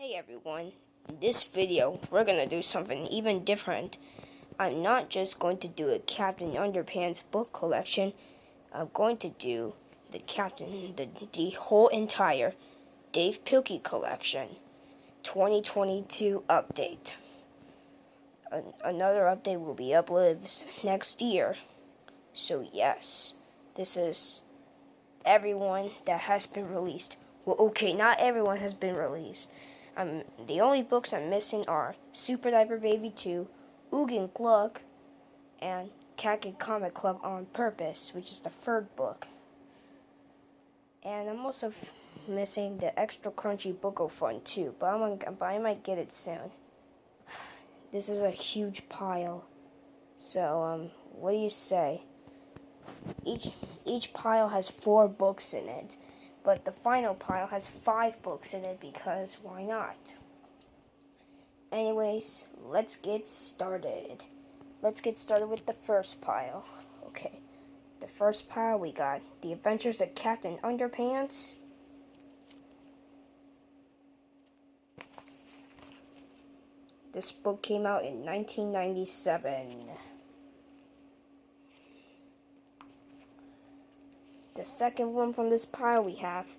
Hey everyone, in this video we're gonna do something even different. I'm not just going to do a Captain Underpants book collection, I'm going to do the whole entire Dave Pilkey collection 2022 update. Another update will be uploaded next year. So yes, this is everyone that has been released. Well, okay, not everyone has been released. The only books I'm missing are Super Diaper Baby 2, Oog and Glug, and Cat Kid Comic Club on Purpose, which is the third book. And I'm also missing the Extra Crunchy Book of Fun too, but I might get it soon. This is a huge pile. So, what do you say? Each pile has 4 books in it. But the final pile has 5 books in it because why not? Anyways, let's get started. Let's get started with the first pile. Okay, the first pile we got The Adventures of Captain Underpants. This book came out in 1997. The second one from this pile we have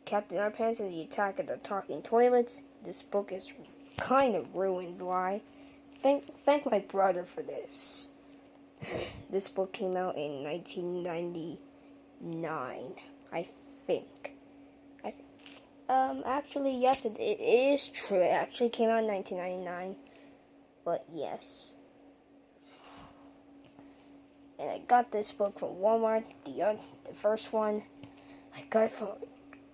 Captain Underpants and the Attack of the Talking Toilets. This book is kind of ruined. Why? Thank my brother for this. This book came out in 1999, I think. Actually, yes, it is true. It actually came out in 1999, but yes. And I got this book from Walmart, the first one. I got it from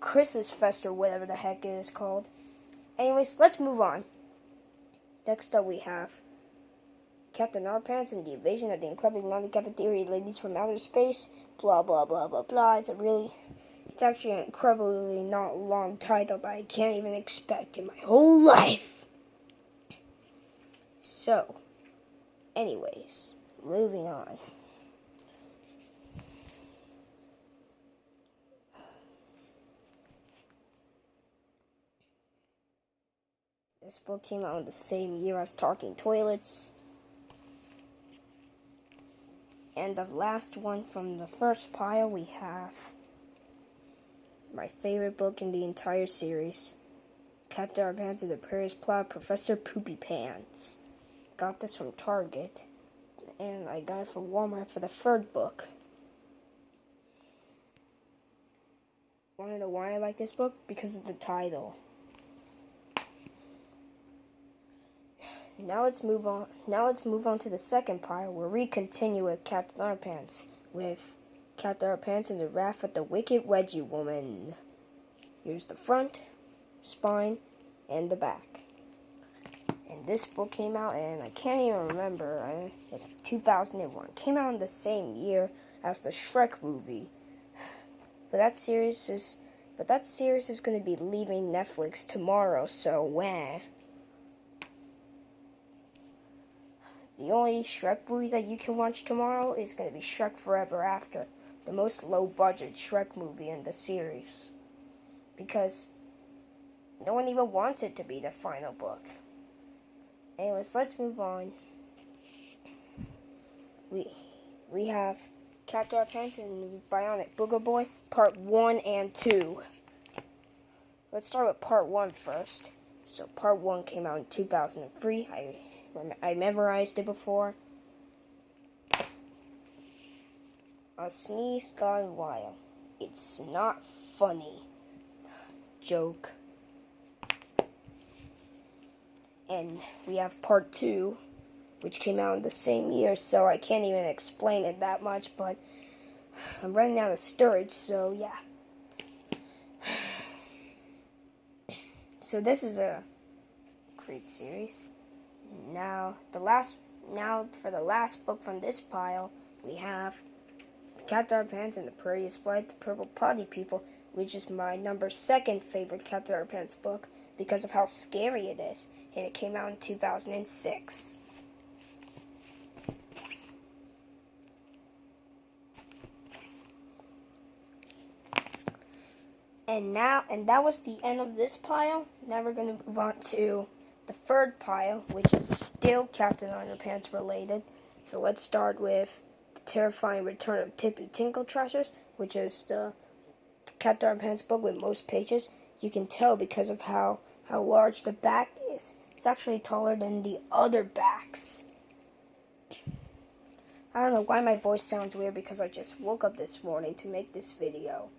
Christmas Fest or whatever the heck it is called. Anyways, let's move on. Next up we have Captain Underpants and the Invasion of the Incredibly Naughty Cafeteria Ladies from Outer Space. Blah, blah, blah, blah, blah. It's actually an incredibly not long title that I can't even expect in my whole life. So, anyways, moving on. This book came out in the same year as Talking Toilets. And the last one from the first pile we have my favorite book in the entire series, Captain Underpants and the Prairies Plot, Professor Poopy Pants. Got this from Target, and I got it from Walmart for the third book. Want to know why I like this book? Because of the title. Now let's move on to the second pile where we continue with Captain Underpants with Captain Underpants and the Wrath of the Wicked Wedgie Woman. Here's the front, spine, and the back. And this book came out in, I can't even remember, 2001. Came out in the same year as the Shrek movie. But that series is going to be leaving Netflix tomorrow, so wah. The only Shrek movie that you can watch tomorrow is going to be Shrek Forever After, the most low-budget Shrek movie in the series. Because no one even wants it to be the final book. Anyways, let's move on. We have Captain Underpants and Bionic Booger Boy, Part 1 and 2. Let's start with Part 1 first. So Part 1 came out in 2003. I memorized it before. A Sneeze Gone Wild. It's not funny. Joke. And we have Part 2, which came out in the same year, so I can't even explain it that much, but I'm running out of storage, so yeah. So this is a great series. Now for the last book from this pile, we have Captain Underpants and the Prairie Split, the Purple Potty People, which is my number 2 favorite Captain Underpants book because of how scary it is, and it came out in 2006. And that was the end of this pile. Now we're going to move on to the third pile, which is still Captain Underpants related. So let's start with The Terrifying Return of Tippy Tinkle Trousers, which is the Captain Underpants book with most pages. You can tell because of how large the back is. It's actually taller than the other backs. I don't know why my voice sounds weird, because I just woke up this morning to make this video.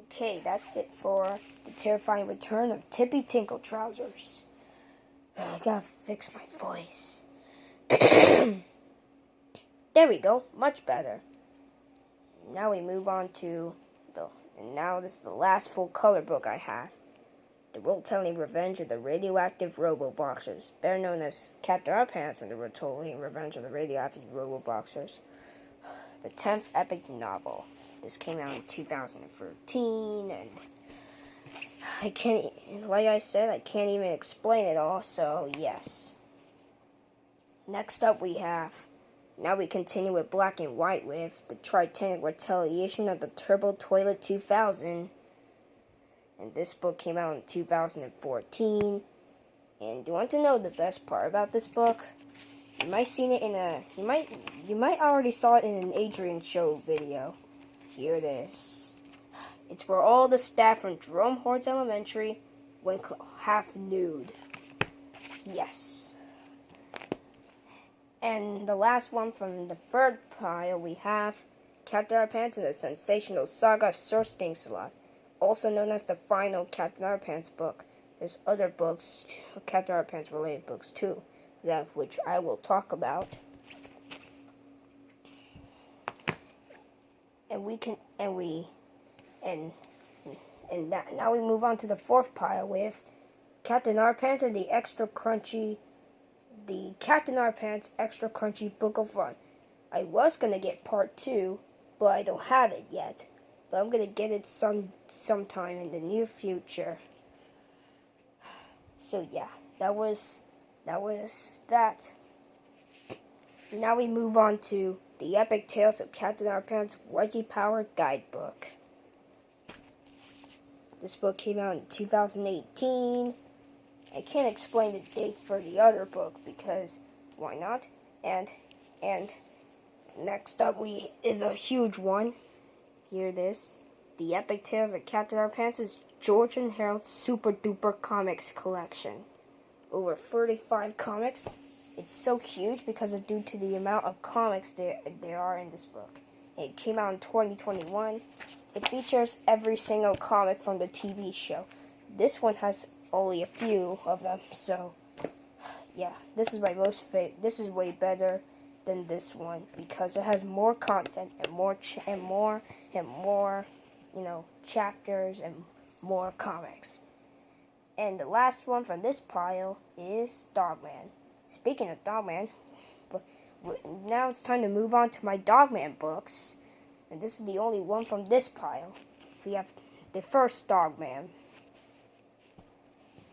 Okay, that's it for The Terrifying Return of Tippy Tinkle Trousers. I gotta fix my voice. There we go, much better. Now we move on to now this is the last full color book I have. The Rotelling Revenge of the Radioactive Robo-Boxers, better known as Captain Underpants and the Rotelling Revenge of the Radioactive Robo-Boxers. The 10th epic novel. This came out in 2013, and I can't, like I said, I can't even explain it all, so yes. Next up now we continue with Black and White with The Titanic Retaliation of the Turbo Toilet 2000. And this book came out in 2014. And do you want to know the best part about this book? You might seen it you might already saw it in an Adrian Show video. Here it is. It's where all the staff from Jerome Hortz Elementary went half nude. Yes. And the last one from the third pile, we have Captain Underpants and the Sensational Saga of Sir Stinks-a-Lot, also known as the final Captain Underpants book. There's other books, Captain Underpants related books too, which I will talk about. Now we move on to the fourth pile with Captain Underpants and the Captain Underpants Extra Crunchy Book of Fun. I was gonna get part 2, but I don't have it yet. But I'm gonna get it sometime in the near future. So yeah, that was that. Now we move on to The Epic Tales of Captain Underpants Wedgie Power Guidebook. This book came out in 2018. I can't explain the date for the other book because why not? And next up is a huge one. Here it is. The Epic Tales of Captain Underpants' George and Harold Super Duper Comics Collection. Over 35 comics. It's so huge because of due to the amount of comics there are in this book. It came out in 2021. It features every single comic from the TV show. This one has only a few of them, so yeah, this is my most favorite. This is way better than this one because it has more content and more, chapters and more comics. And the last one from this pile is Dogman. Speaking of Dogman, now it's time to move on to my Dogman books. And this is the only one from this pile. We have the first Dogman.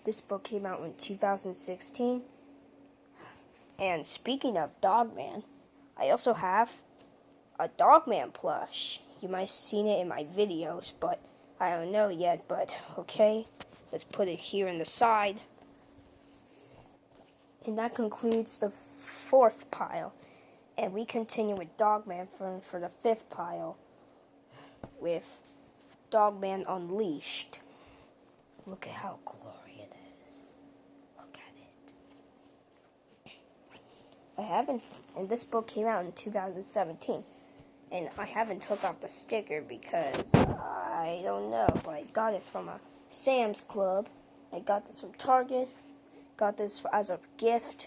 This book came out in 2016. And speaking of Dogman, I also have a Dogman plush. You might have seen it in my videos, but I don't know yet. But okay, let's put it here in the side. And that concludes the fourth pile. And we continue with Dogman for the fifth pile with Dogman Unleashed. Look at how glorious it is. Look at it. And this book came out in 2017. And I haven't took off the sticker because I don't know. But I got it from a Sam's Club. I got this from Target. Got this as a gift.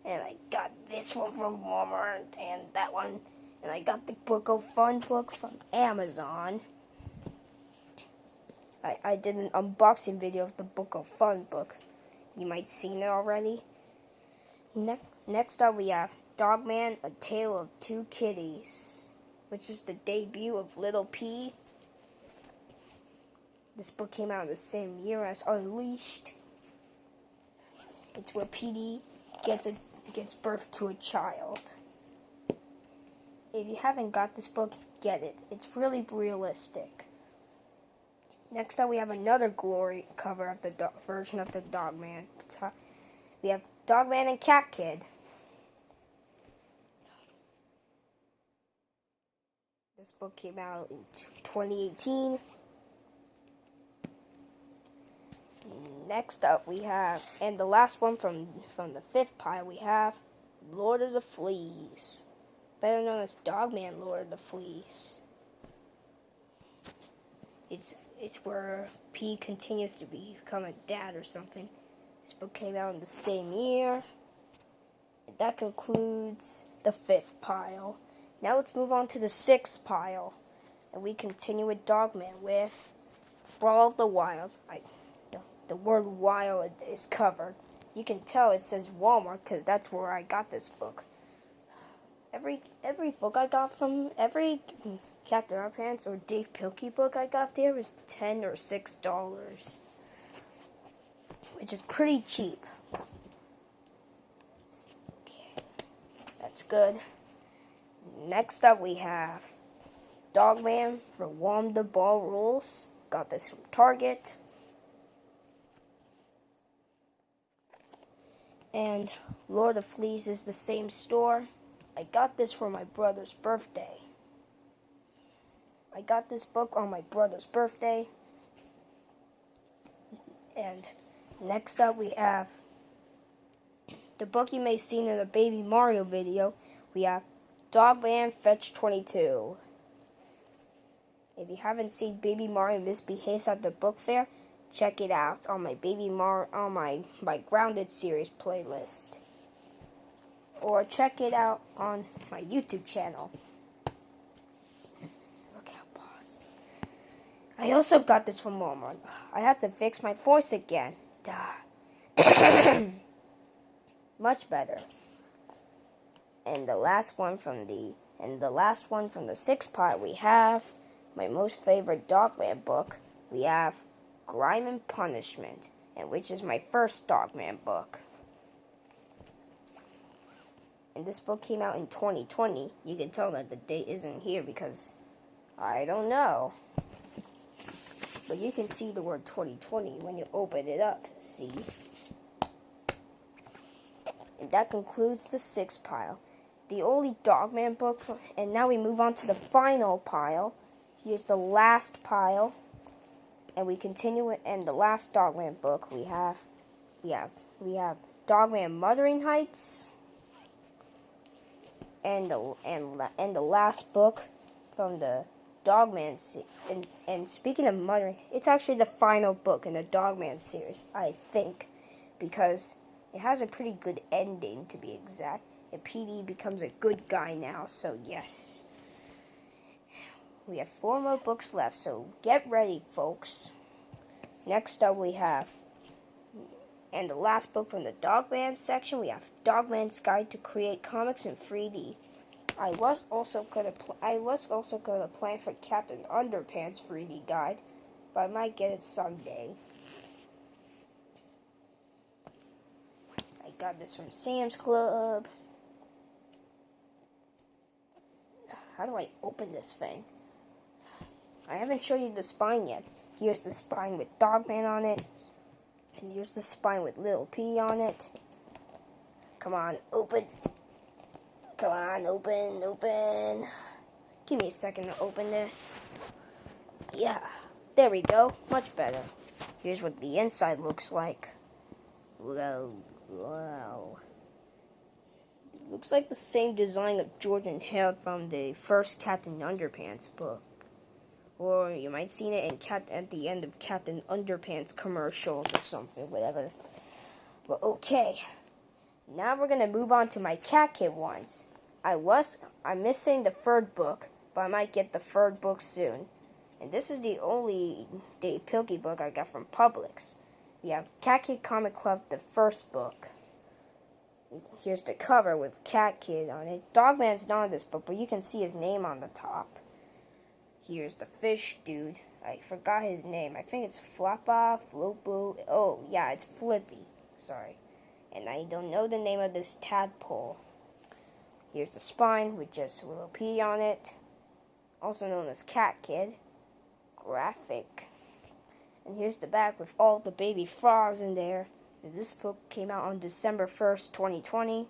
And I got this one from Walmart and that one. And I got the Book of Fun book from Amazon. I did an unboxing video of the Book of Fun book. You might have seen it already. Next up we have Dogman, A Tale of Two Kitties, which is the debut of Little P. This book came out the same year as Unleashed. It's where PD gets birth to a child. If you haven't got this book, get it. It's really realistic. Next up, we have another glory cover of the version of the Dogman. We have Dogman and Cat Kid. This book came out in 2018. Next up, we have, and the last one from the fifth pile, we have Lord of the Fleas, better known as Dogman Lord of the Fleas. It's where P continues to become a dad or something. This book came out in the same year. And that concludes the fifth pile. Now let's move on to the sixth pile. And we continue with Dogman with Brawl of the Wild. The word wild is covered. You can tell it says Walmart because that's where I got this book. Every book I got from every Captain Underpants or Dave Pilkey book I got there was $10 or $6, which is pretty cheap. Okay, that's good. Next up we have Dogman for Warm the Ball Rules. Got this from Target. And Lord of Fleas is the same store. I got this for my brother's birthday. I got this book on my brother's birthday. And next up we have the book you may have seen in the Baby Mario video. We have Dogman Fetch 22. If you haven't seen Baby Mario Misbehaves at the book fair, check it out on my my Grounded series playlist. Or check it out on my YouTube channel. Look how boss. I also got this from Walmart. I have to fix my voice again. Duh. Much better. And the last one from the sixth pile we have my most favorite Dogman book. We have Grime and Punishment, and which is my first Dogman book. And this book came out in 2020. You can tell that the date isn't here because I don't know. But you can see the word 2020 when you open it up. See? And that concludes the sixth pile. The only Dogman book. And now we move on to the final pile. Here's the last pile. And we continue it, and the last Dogman book we have Dogman Mothering Heights, and the last book from the Dogman series. And speaking of mothering, it's actually the final book in the Dogman series, I think, because it has a pretty good ending to be exact. And PD becomes a good guy now, so yes. We have 4 more books left, so get ready, folks. Next up we have, and the last book from the Dogman section, we have Dogman's Guide to Create Comics in 3D. I was also gonna plan for Captain Underpants 3D guide, but I might get it someday. I got this from Sam's Club. How do I open this thing? I haven't shown you the spine yet. Here's the spine with Dogman on it. And here's the spine with Little P on it. Come on, open. Come on, open. Give me a second to open this. Yeah, there we go. Much better. Here's what the inside looks like. Wow. Looks like the same design of Jordan Hale from the first Captain Underpants book. Or you might seen it at the end of Captain Underpants commercials or something, whatever. But okay. Now we're gonna move on to my Cat Kid ones. I'm missing the third book, but I might get the third book soon. And this is the only Dave Pilkey book I got from Publix. We have Cat Kid Comic Club, the first book. Here's the cover with Cat Kid on it. Dogman's not on this book, but you can see his name on the top. Here's the fish dude. I forgot his name. I think it's Floppa, Flopo. Oh, yeah, it's Flippy. Sorry. And I don't know the name of this tadpole. Here's the spine with just a little P on it. Also known as Cat Kid. Graphic. And here's the back with all the baby frogs in there. And this book came out on December 1st, 2020.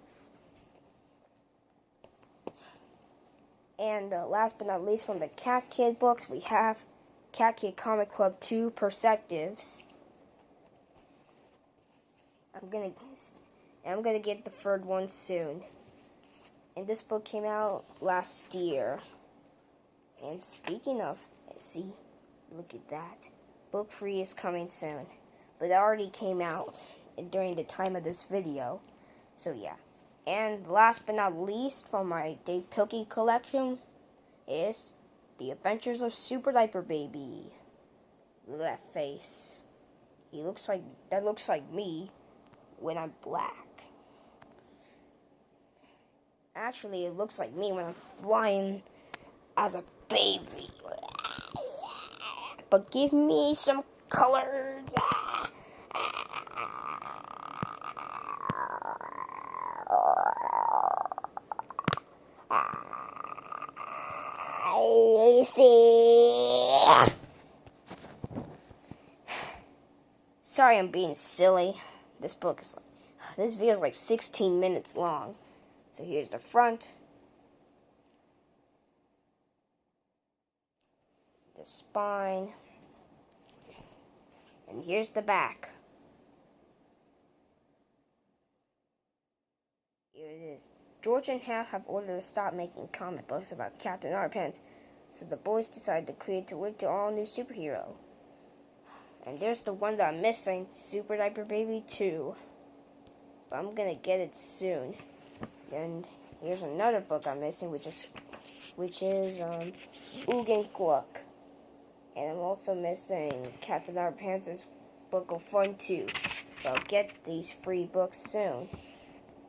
And last but not least, from the Cat Kid books, we have Cat Kid Comic Club 2 Perspectives. I'm gonna get the third one soon. And this book came out last year. And speaking of, see, look at that. Book 3 is coming soon. But it already came out during the time of this video. So yeah. And last but not least, from my Dave Pilkey collection, is The Adventures of Super Diaper Baby. Look at that face. That looks like me when I'm black. Actually, it looks like me when I'm flying as a baby. But give me some colors. Sorry, I'm being silly. This video is like 16 minutes long. So here's the front, the spine, and here's the back. Here it is. George and Hal have ordered to stop making comic books about Captain Underpants, so the boys decided to create a wig to all new superhero. And there's the one that I'm missing, Super Diaper Baby 2. But I'm gonna get it soon. And here's another book I'm missing, which is Oog and Gluck. And I'm also missing Captain Underpants' Book of Fun 2. So I'll get these 3 books soon.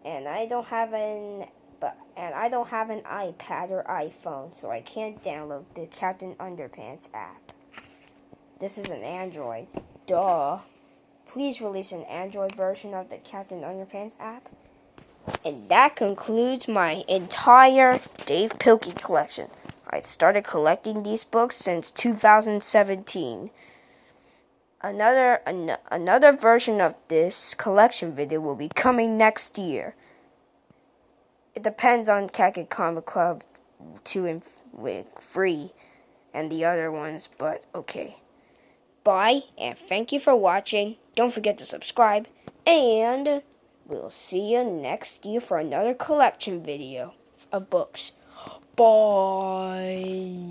And I don't have an iPad or iPhone, so I can't download the Captain Underpants app. This is an Android. Duh. Please release an Android version of the Captain Underpants app. And that concludes my entire Dave Pilkey collection. I started collecting these books since 2017. Another version of this collection video will be coming next year. It depends on Cat Kid Comic Club 2 and 3 and the other ones, but okay. Bye, and thank you for watching. Don't forget to subscribe, and we'll see you next year for another collection video of books. Bye.